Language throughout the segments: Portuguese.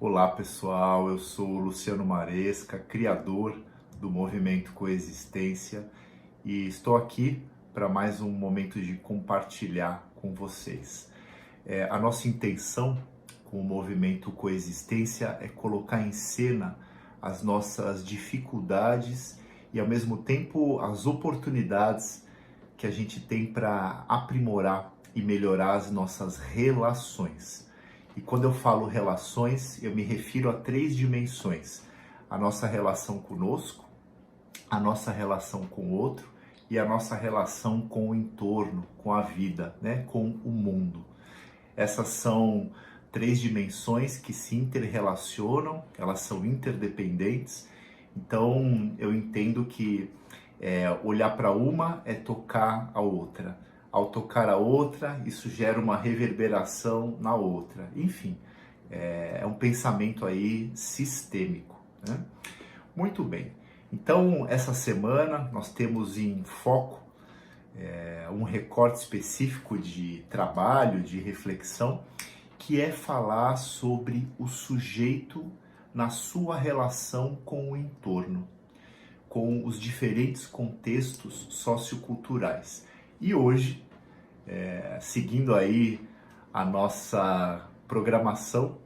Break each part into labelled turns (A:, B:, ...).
A: Olá pessoal, eu sou o Luciano Maresca, criador do Movimento Coexistência e estou aqui para mais um momento de compartilhar com vocês. A nossa intenção com o Movimento Coexistência é colocar em cena as nossas dificuldades e ao mesmo tempo as oportunidades que a gente tem para aprimorar e melhorar as nossas relações. E quando eu falo relações, eu me refiro a 3 dimensões: a nossa relação conosco, a nossa relação com o outro e a nossa relação com o entorno, com a vida, né? Com o mundo. Essas são 3 dimensões que se interrelacionam, elas são interdependentes. Então eu entendo que olhar para uma é tocar a outra. Ao tocar a outra, isso gera uma reverberação na outra. Enfim, é um pensamento aí sistêmico, né? Muito bem. Então, essa semana nós temos em foco um recorte específico de trabalho, de reflexão, que é falar sobre o sujeito na sua relação com o entorno, com os diferentes contextos socioculturais. E hoje, seguindo aí a nossa programação,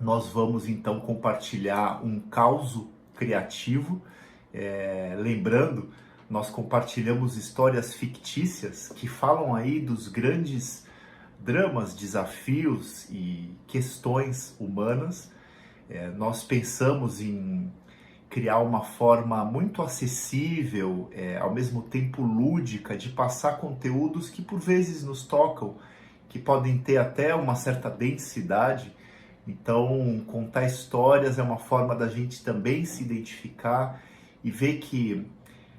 A: nós vamos então compartilhar um causo criativo. Lembrando, nós compartilhamos histórias fictícias que falam aí dos grandes dramas, desafios e questões humanas. Nós pensamos em criar uma forma muito acessível, ao mesmo tempo lúdica, de passar conteúdos que por vezes nos tocam, que podem ter até uma certa densidade. Então, contar histórias é uma forma da gente também se identificar e ver que,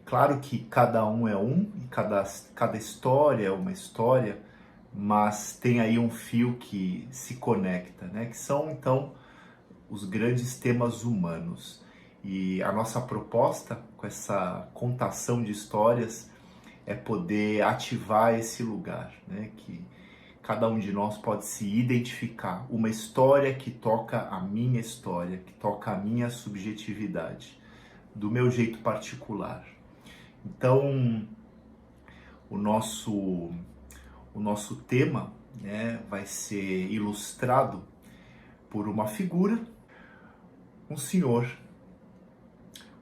A: claro que cada um é um, e cada história é uma história, mas tem aí um fio que se conecta, né? Que são, então, os grandes temas humanos. E a nossa proposta com essa contação de histórias é poder ativar esse lugar, né? Que cada um de nós pode se identificar. Uma história que toca a minha história, que toca a minha subjetividade, do meu jeito particular. Então, o nosso tema, né, vai ser ilustrado por uma figura, um senhor,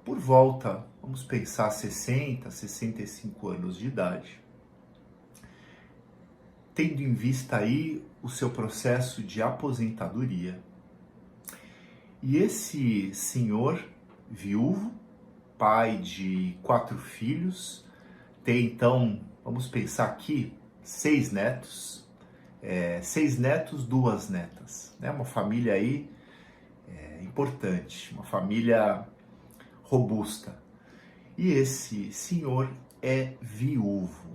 A: por volta, vamos pensar, 60, 65 anos de idade, tendo em vista aí o seu processo de aposentadoria. E esse senhor, viúvo, pai de 4 filhos, tem então, vamos pensar aqui, 6 netos, 6 netos, 2 netas, né? Uma família aí importante, uma família robusta. E esse senhor é viúvo.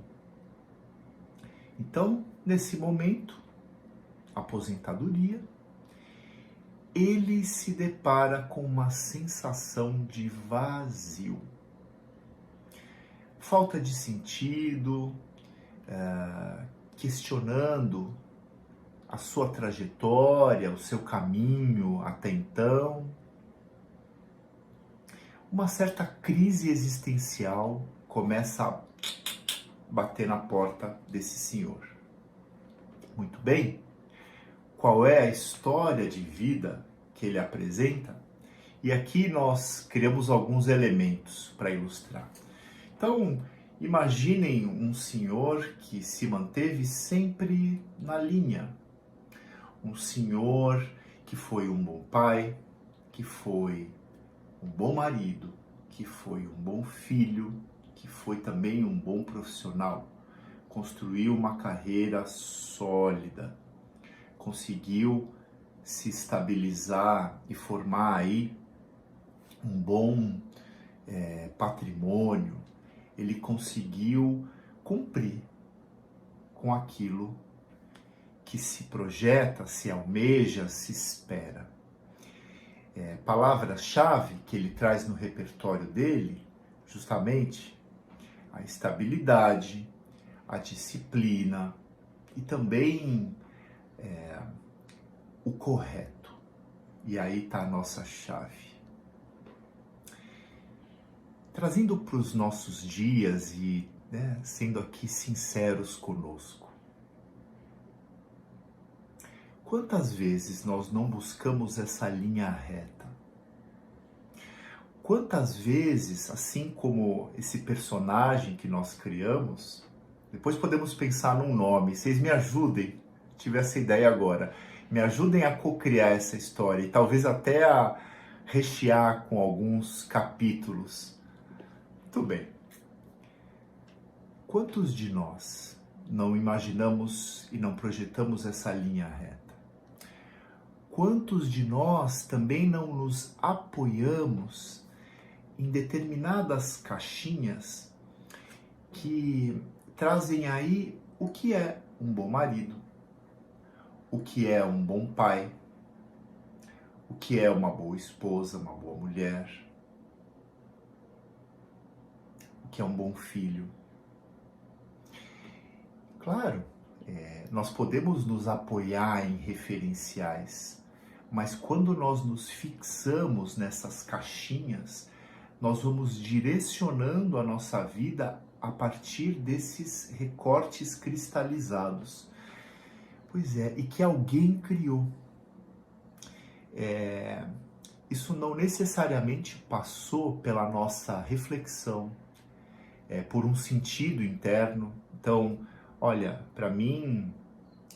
A: Então, nesse momento, aposentadoria, ele se depara com uma sensação de vazio. Falta de sentido, questionando a sua trajetória, o seu caminho até então. Uma certa crise existencial começa a bater na porta desse senhor. Muito bem, qual é a história de vida que ele apresenta? E aqui nós criamos alguns elementos para ilustrar. Então, imaginem um senhor que se manteve sempre na linha. Um senhor que foi um bom pai, que foi um bom marido, que foi um bom filho, que foi também um bom profissional. Construiu uma carreira sólida, conseguiu se estabilizar e formar aí um bom patrimônio. Ele conseguiu cumprir com aquilo que se projeta, se almeja, se espera. Palavras-chave que ele traz no repertório dele, justamente a estabilidade, a disciplina e também o correto. E aí está a nossa chave. Trazendo para os nossos dias e sendo aqui sinceros conosco. Quantas vezes nós não buscamos essa linha reta? Quantas vezes, assim como esse personagem que nós criamos, depois podemos pensar num nome, vocês me ajudem, tive essa ideia agora, me ajudem a co-criar essa história e talvez até a rechear com alguns capítulos. Muito bem. Quantos de nós não imaginamos e não projetamos essa linha reta? Quantos de nós também não nos apoiamos em determinadas caixinhas que trazem aí o que é um bom marido, o que é um bom pai, o que é uma boa esposa, uma boa mulher, o que é um bom filho. Claro, nós podemos nos apoiar em referenciais, mas quando nós nos fixamos nessas caixinhas, nós vamos direcionando a nossa vida a partir desses recortes cristalizados. Pois é, e que alguém criou. Isso não necessariamente passou pela nossa reflexão, por um sentido interno. Então, olha, para mim,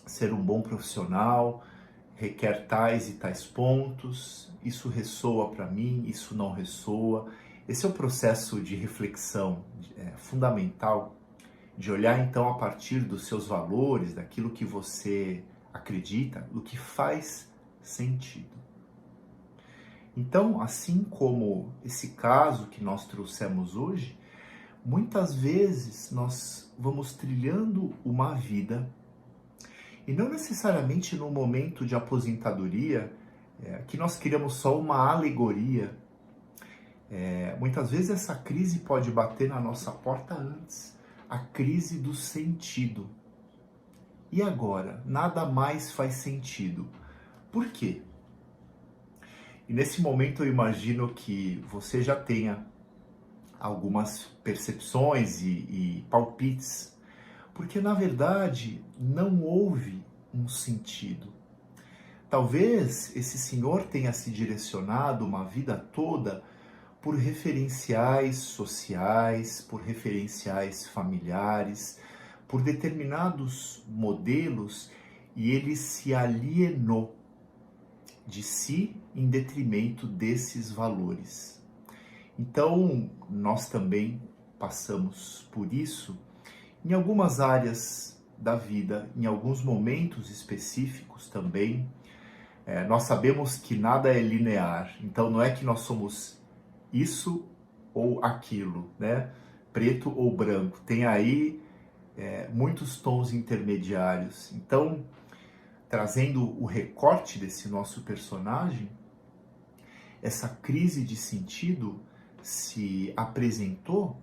A: ser um bom profissional requer tais e tais pontos, isso ressoa para mim, isso não ressoa. Esse é o processo de reflexão fundamental, de olhar então a partir dos seus valores, daquilo que você acredita, do que faz sentido. Então, assim como esse caso que nós trouxemos hoje, muitas vezes nós vamos trilhando uma vida e não necessariamente no momento de aposentadoria, que nós criamos só uma alegoria. Muitas vezes essa crise pode bater na nossa porta antes, a crise do sentido. E agora? Nada mais faz sentido. Por quê? E nesse momento eu imagino que você já tenha algumas percepções e palpites, porque na verdade não houve um sentido. Talvez esse senhor tenha se direcionado uma vida toda por referenciais sociais, por referenciais familiares, por determinados modelos, e ele se alienou de si em detrimento desses valores. Então, nós também passamos por isso em algumas áreas da vida, em alguns momentos específicos também. Nós sabemos que nada é linear, então não é que nós somos isso ou aquilo, né? Preto ou branco. Tem aí muitos tons intermediários. Então, trazendo o recorte desse nosso personagem, essa crise de sentido se apresentou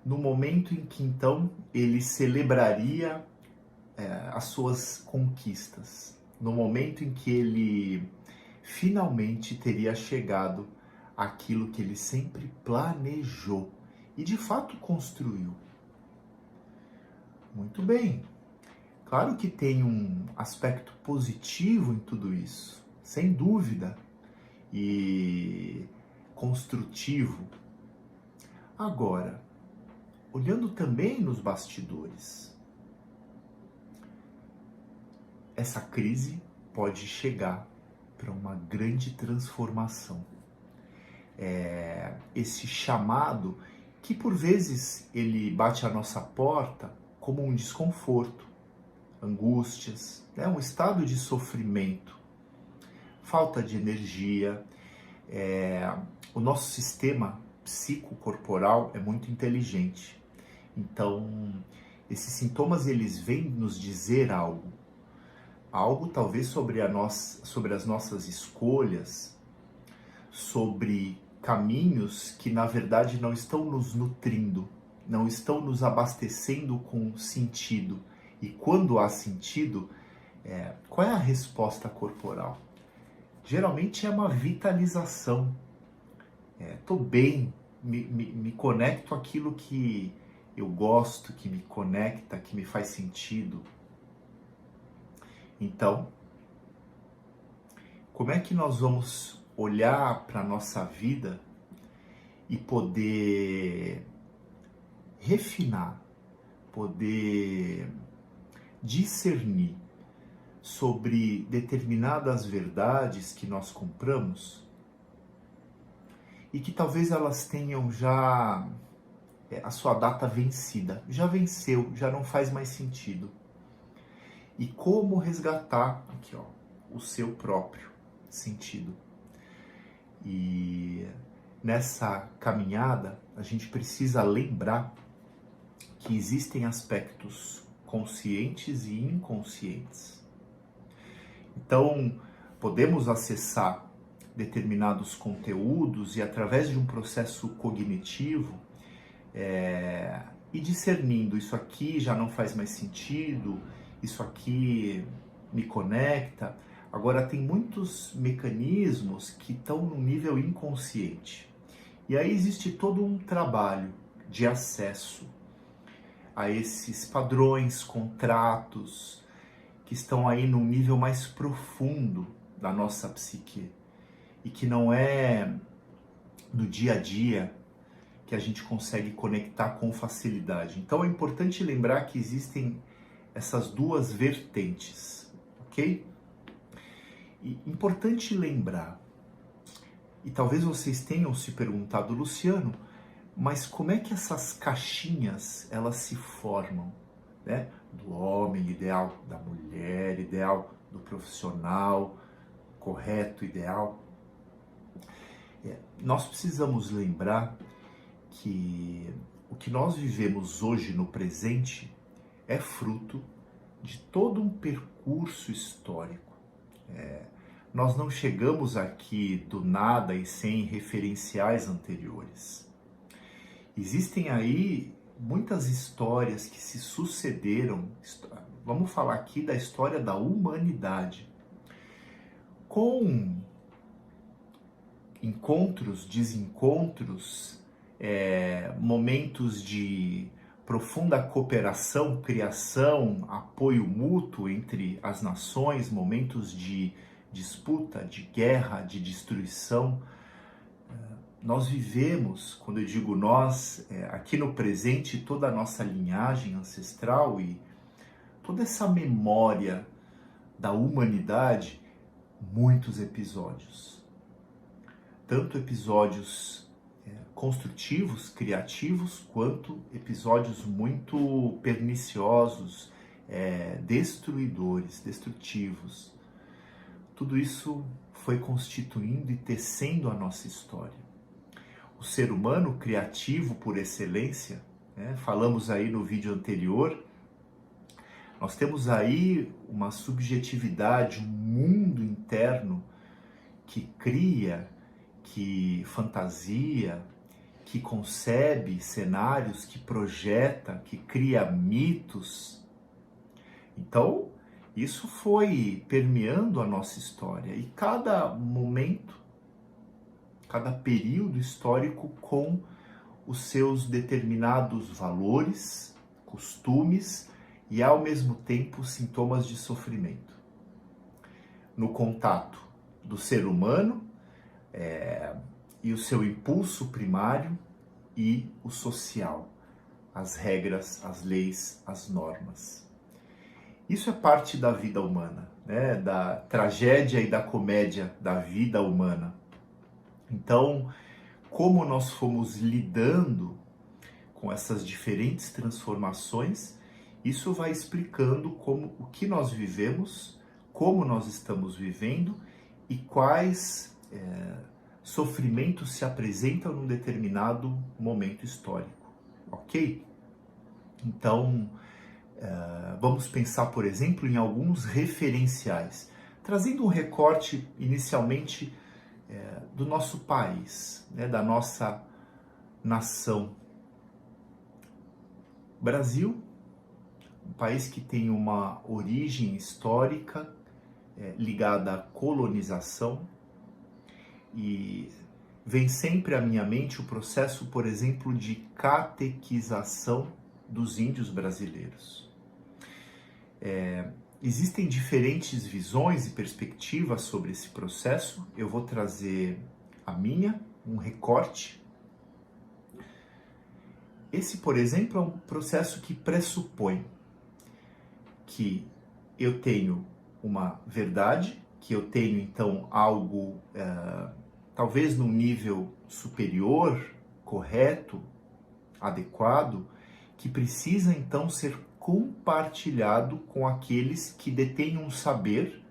A: no momento em que então ele celebraria as suas conquistas, no momento em que ele finalmente teria chegado àquilo que ele sempre planejou e de fato construiu. Muito bem, claro que tem um aspecto positivo em tudo isso, sem dúvida, e construtivo. Agora, olhando também nos bastidores, essa crise pode chegar para uma grande transformação. Esse chamado que por vezes ele bate à nossa porta como um desconforto, angústias, um estado de sofrimento, falta de energia. O nosso sistema psicocorporal é muito inteligente. Então, esses sintomas eles vêm nos dizer algo talvez sobre as nossas escolhas, sobre caminhos que na verdade não estão nos nutrindo, não estão nos abastecendo com sentido. E quando há sentido, qual é a resposta corporal? geralmente é uma vitalização. Tô bem, me conecto àquilo que eu gosto, que me conecta, que me faz sentido. Então, como é que nós vamos olhar para a nossa vida e poder refinar, poder discernir sobre determinadas verdades que nós compramos e que talvez elas tenham já a sua data vencida, já venceu, já não faz mais sentido. E como resgatar aqui, ó, o seu próprio sentido. E nessa caminhada, a gente precisa lembrar que existem aspectos conscientes e inconscientes. Então, podemos acessar determinados conteúdos e através de um processo cognitivo e discernindo, isso aqui já não faz mais sentido, isso aqui me conecta. Agora, tem muitos mecanismos que estão no nível inconsciente. E aí existe todo um trabalho de acesso a esses padrões, contratos, que estão aí num nível mais profundo da nossa psique. E que não é no dia a dia que a gente consegue conectar com facilidade. Então é importante lembrar que existem essas duas vertentes, ok? E importante lembrar, e talvez vocês tenham se perguntado, Luciano, mas como é que essas caixinhas elas se formam, né? Do homem ideal, da mulher ideal, do profissional correto, ideal. Nós precisamos lembrar que o que nós vivemos hoje no presente é fruto de todo um percurso histórico. Nós não chegamos aqui do nada e sem referenciais anteriores. Existem aí muitas histórias que se sucederam, vamos falar aqui da história da humanidade, com encontros, desencontros, momentos de profunda cooperação, criação, apoio mútuo entre as nações, momentos de disputa, de guerra, de destruição. Nós vivemos, quando eu digo nós, aqui no presente, toda a nossa linhagem ancestral e toda essa memória da humanidade, muitos episódios. Tanto episódios construtivos, criativos, quanto episódios muito perniciosos, destruidores, destrutivos. Tudo isso foi constituindo e tecendo a nossa história. O ser humano criativo por excelência, falamos aí no vídeo anterior, nós temos aí uma subjetividade, um mundo interno que cria, que fantasia, que concebe cenários, que projeta, que cria mitos. Então, isso foi permeando a nossa história e cada momento, cada período histórico com os seus determinados valores, costumes e, ao mesmo tempo, sintomas de sofrimento. No contato do ser humano e o seu impulso primário e o social, as regras, as leis, as normas. Isso é parte da vida humana, da tragédia e da comédia da vida humana. Então, como nós fomos lidando com essas diferentes transformações, isso vai explicando o que nós vivemos, como nós estamos vivendo e quais sofrimentos se apresentam num determinado momento histórico, ok? Então, vamos pensar, por exemplo, em alguns referenciais, trazendo um recorte inicialmente do nosso país, da nossa nação. Brasil, um país que tem uma origem histórica ligada à colonização, e vem sempre à minha mente o processo, por exemplo, de catequização dos índios brasileiros. Existem diferentes visões e perspectivas sobre esse processo. Eu vou trazer a minha, um recorte. Esse, por exemplo, é um processo que pressupõe que eu tenho uma verdade, que eu tenho então algo talvez num nível superior, correto, adequado, que precisa então ser compartilhado com aqueles que detêm um saber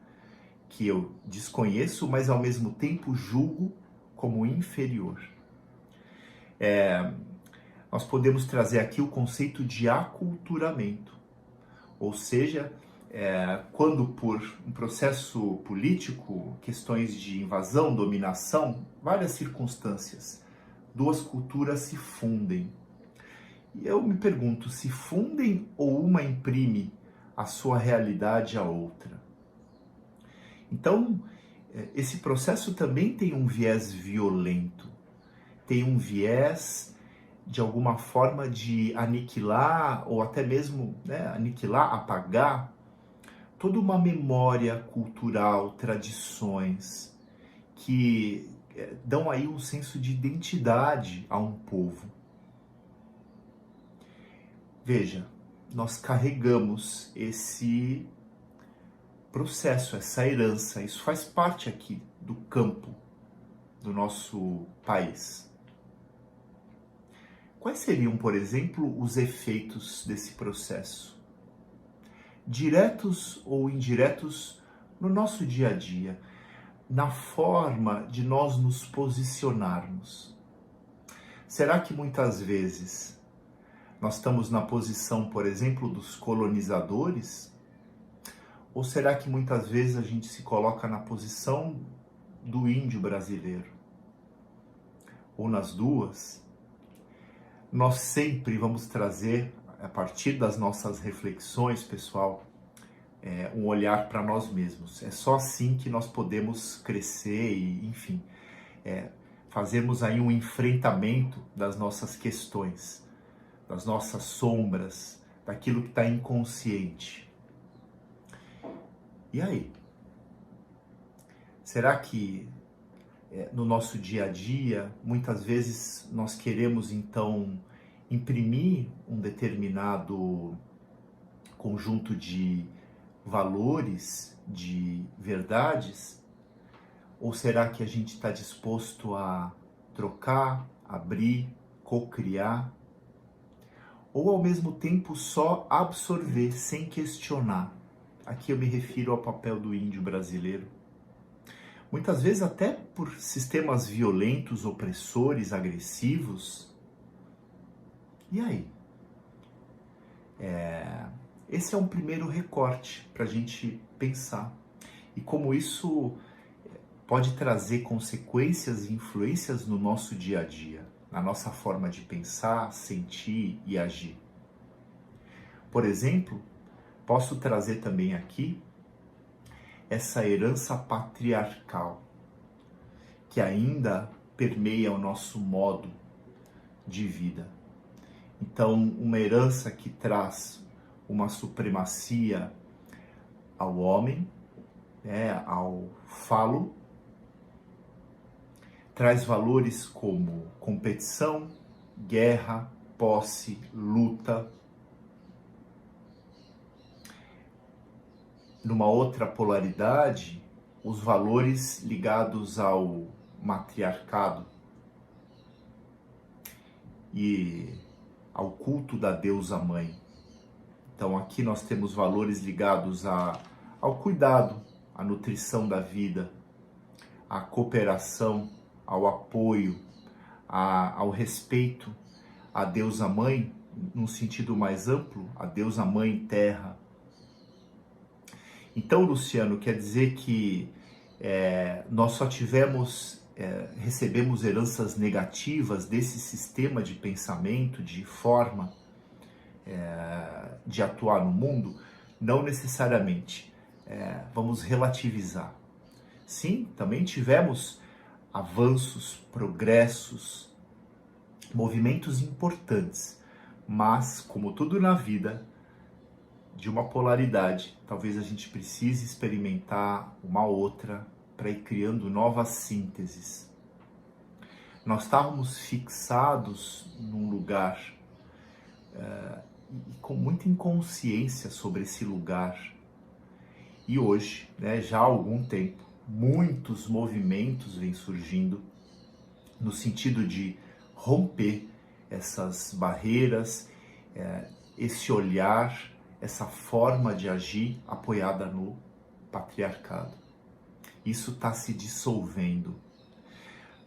A: que eu desconheço, mas ao mesmo tempo julgo como inferior. Nós podemos trazer aqui o conceito de aculturamento, ou seja, quando por um processo político, questões de invasão, dominação, várias circunstâncias, duas culturas se fundem. E eu me pergunto, se fundem ou uma imprime a sua realidade à outra? Então, esse processo também tem um viés violento, tem um viés de alguma forma de aniquilar, ou até mesmo aniquilar, apagar, toda uma memória cultural, tradições, que dão aí um senso de identidade a um povo. Veja, nós carregamos esse processo, essa herança, isso faz parte aqui do campo do nosso país. Quais seriam, por exemplo, os efeitos desse processo? Diretos ou indiretos no nosso dia a dia, na forma de nós nos posicionarmos. Será que muitas vezes nós estamos na posição, por exemplo, dos colonizadores? Ou será que muitas vezes a gente se coloca na posição do índio brasileiro? Ou nas duas? Nós sempre vamos trazer, a partir das nossas reflexões, pessoal, um olhar para nós mesmos. É só assim que nós podemos crescer e, enfim, fazermos aí um enfrentamento das nossas questões, das nossas sombras, daquilo que está inconsciente. E aí? Será que no nosso dia a dia, muitas vezes nós queremos então imprimir um determinado conjunto de valores, de verdades? Ou será que a gente está disposto a trocar, abrir, co-criar? Ou ao mesmo tempo só absorver sem questionar? Aqui eu me refiro ao papel do índio brasileiro. Muitas vezes até por sistemas violentos, opressores, agressivos. E aí? Esse é um primeiro recorte para a gente pensar. E como isso pode trazer consequências e influências no nosso dia a dia, na nossa forma de pensar, sentir e agir. Por exemplo, posso trazer também aqui essa herança patriarcal que ainda permeia o nosso modo de vida. Então, uma herança que traz uma supremacia ao homem, ao falo, traz valores como competição, guerra, posse, luta. Numa outra polaridade, os valores ligados ao matriarcado e ao culto da deusa mãe. Então aqui nós temos valores ligados ao cuidado, à nutrição da vida, à cooperação, ao apoio, ao respeito à deusa mãe, num sentido mais amplo, a deusa mãe terra. Então, Luciano, quer dizer que nós só recebemos heranças negativas desse sistema de pensamento, de forma de atuar no mundo? Não necessariamente. vamos relativizar. Sim, também tivemos avanços, progressos, movimentos importantes, mas, como tudo na vida, de uma polaridade, talvez a gente precise experimentar uma outra para ir criando novas sínteses. Nós estávamos fixados num lugar e com muita inconsciência sobre esse lugar. E hoje, né, já há algum tempo, muitos movimentos vêm surgindo no sentido de romper essas barreiras, esse olhar, essa forma de agir apoiada no patriarcado. Isso está se dissolvendo.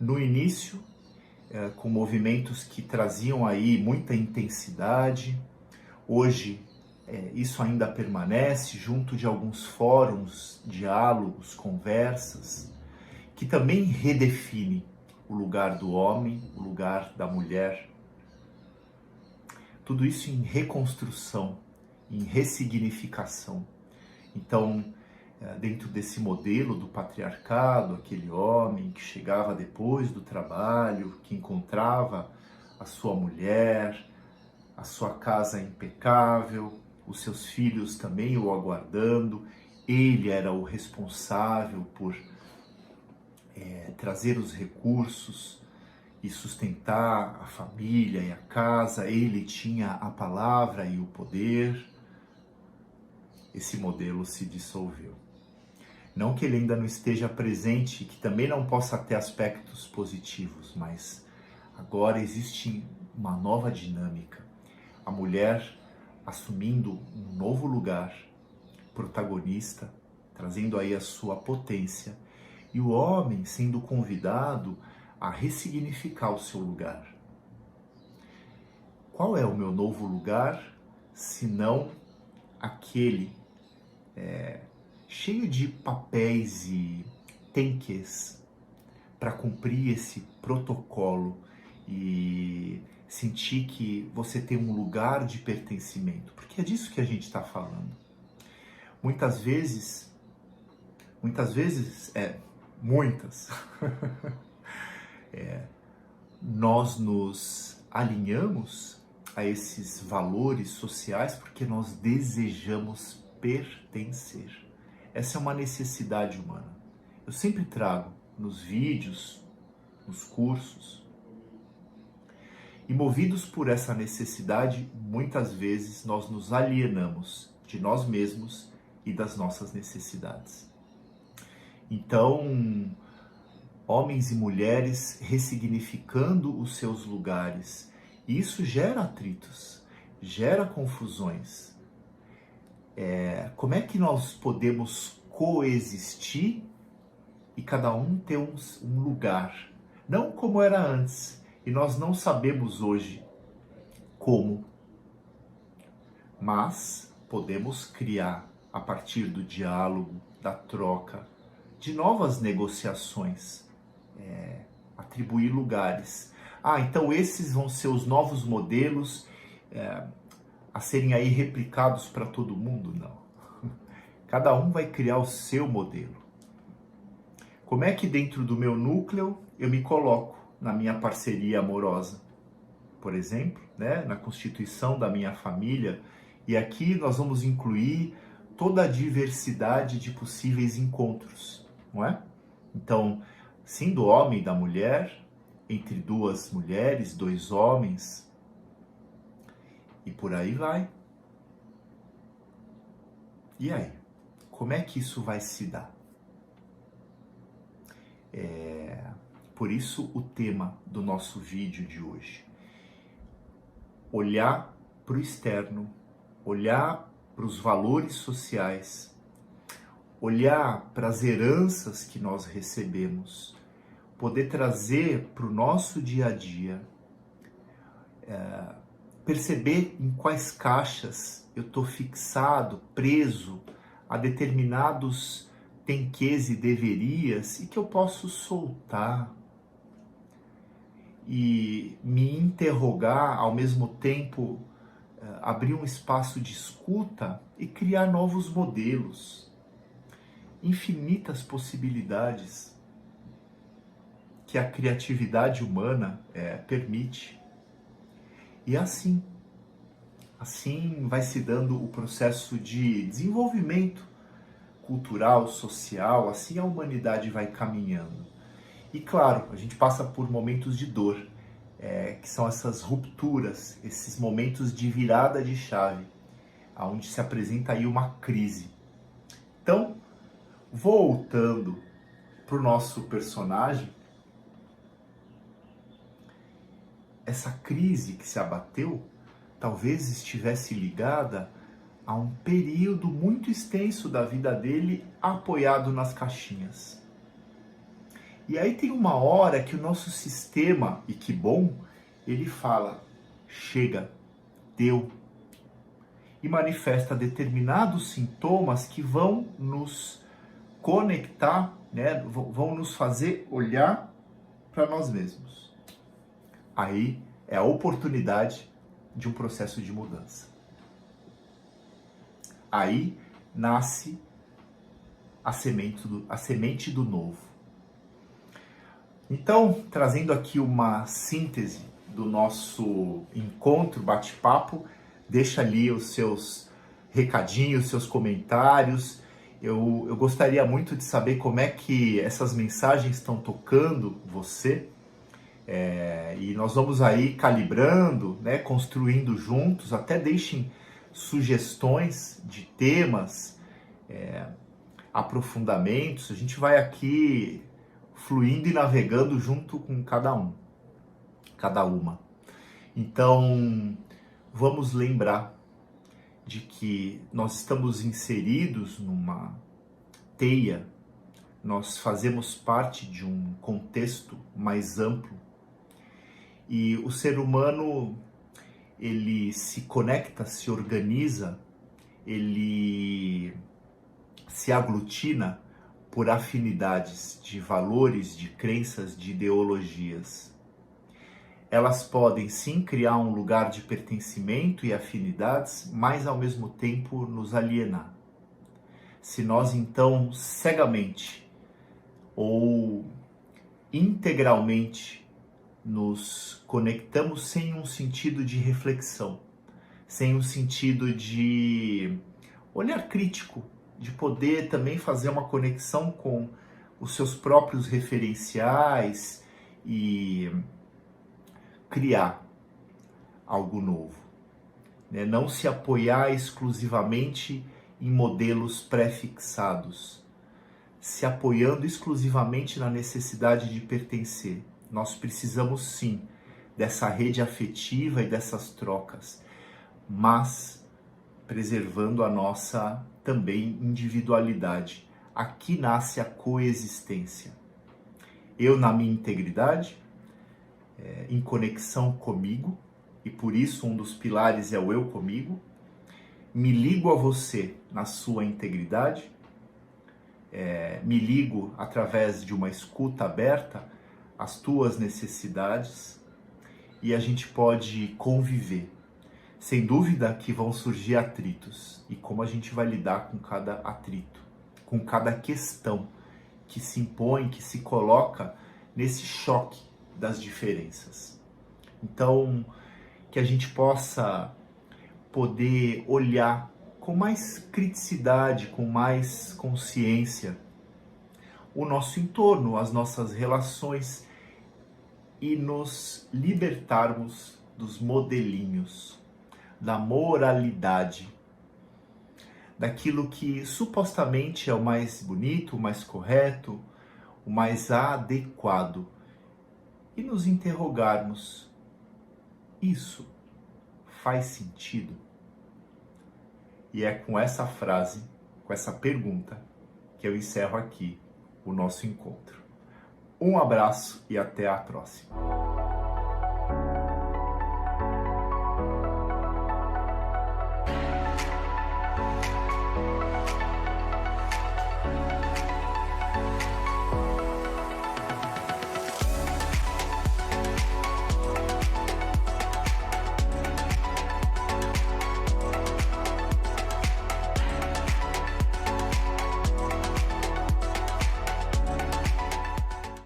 A: No início, com movimentos que traziam aí muita intensidade, hoje isso ainda permanece junto de alguns fóruns, diálogos, conversas, que também redefine o lugar do homem, o lugar da mulher. Tudo isso em reconstrução, em ressignificação. Então, dentro desse modelo do patriarcado, aquele homem que chegava depois do trabalho, que encontrava a sua mulher, a sua casa impecável, os seus filhos também o aguardando, ele era o responsável por trazer os recursos e sustentar a família e a casa, ele tinha a palavra e o poder. Esse modelo se dissolveu. Não que ele ainda não esteja presente, que também não possa ter aspectos positivos, mas agora existe uma nova dinâmica. A mulher assumindo um novo lugar, protagonista, trazendo aí a sua potência, e o homem sendo convidado a ressignificar o seu lugar. Qual é o meu novo lugar, se não aquele cheio de papéis e tenques para cumprir esse protocolo e sentir que você tem um lugar de pertencimento? Porque é disso que a gente está falando. Muitas, nós nos alinhamos a esses valores sociais porque nós desejamos pertencer. Essa é uma necessidade humana. Eu sempre trago nos vídeos, nos cursos, e movidos por essa necessidade, muitas vezes nós nos alienamos de nós mesmos e das nossas necessidades. Então, homens e mulheres ressignificando os seus lugares, e isso gera atritos, gera confusões. Como é que nós podemos coexistir e cada um ter um lugar? Não como era antes, e nós não sabemos hoje como, mas podemos criar a partir do diálogo, da troca, de novas negociações, atribuir lugares. Então esses vão ser os novos modelos a serem aí replicados para todo mundo? Não. Cada um vai criar o seu modelo. Como é que dentro do meu núcleo eu me coloco na minha parceria amorosa? Por exemplo, né, na constituição da minha família. E aqui nós vamos incluir toda a diversidade de possíveis encontros, não é? Então, sim, do homem e da mulher, entre duas mulheres, dois homens, e por aí vai. E aí? Como é que isso vai se dar? Por isso o tema do nosso vídeo de hoje. Olhar para o externo, olhar para os valores sociais, olhar para as heranças que nós recebemos, poder trazer para o nosso dia a dia, perceber em quais caixas eu estou fixado, preso a determinados tenques e deverias e que eu posso soltar e me interrogar, ao mesmo tempo abrir um espaço de escuta e criar novos modelos. infinitas possibilidades que a criatividade humana permite. E assim vai se dando o processo de desenvolvimento cultural, social, assim a humanidade vai caminhando. E claro, a gente passa por momentos de dor, que são essas rupturas, esses momentos de virada de chave, onde se apresenta aí uma crise. Então, voltando para o nosso personagem, essa crise que se abateu talvez estivesse ligada a um período muito extenso da vida dele apoiado nas caixinhas. E aí tem uma hora que o nosso sistema, e que bom, ele fala, chega, deu, e manifesta determinados sintomas que vão nos conectar, né, vão nos fazer olhar para nós mesmos. Aí é a oportunidade de um processo de mudança. Aí nasce a semente do novo. Então, trazendo aqui uma síntese do nosso encontro, bate-papo, deixa ali os seus recadinhos, seus comentários. Eu gostaria muito de saber como é que essas mensagens estão tocando você. E nós vamos aí calibrando, né, construindo juntos. Até deixem sugestões de temas, aprofundamentos. A gente vai aqui fluindo e navegando junto com cada um, cada uma. Então, vamos lembrar de que nós estamos inseridos numa teia, nós fazemos parte de um contexto mais amplo e o ser humano, ele se conecta, se organiza, ele se aglutina por afinidades de valores, de crenças, de ideologias. Elas podem sim criar um lugar de pertencimento e afinidades, mas ao mesmo tempo nos alienar. Se nós então cegamente ou integralmente nos conectamos sem um sentido de reflexão, sem um sentido de olhar crítico, de poder também fazer uma conexão com os seus próprios referenciais e criar algo novo, né? Não se apoiar exclusivamente em modelos pré-fixados, se apoiando exclusivamente na necessidade de pertencer. Nós precisamos sim dessa rede afetiva e dessas trocas, mas preservando a nossa também individualidade. Aqui nasce a coexistência. Eu na minha integridade, em conexão comigo, e por isso um dos pilares é o eu comigo, me ligo a você na sua integridade, me ligo através de uma escuta aberta às tuas necessidades e a gente pode conviver. Sem dúvida que vão surgir atritos e como a gente vai lidar com cada atrito, com cada questão que se impõe, que se coloca nesse choque das diferenças. Então, que a gente possa poder olhar com mais criticidade, com mais consciência o nosso entorno, as nossas relações e nos libertarmos dos modelinhos, da moralidade, daquilo que supostamente é o mais bonito, o mais correto, o mais adequado, e nos interrogarmos: isso faz sentido? E é com essa frase, com essa pergunta, que eu encerro aqui o nosso encontro. Um abraço e até a próxima.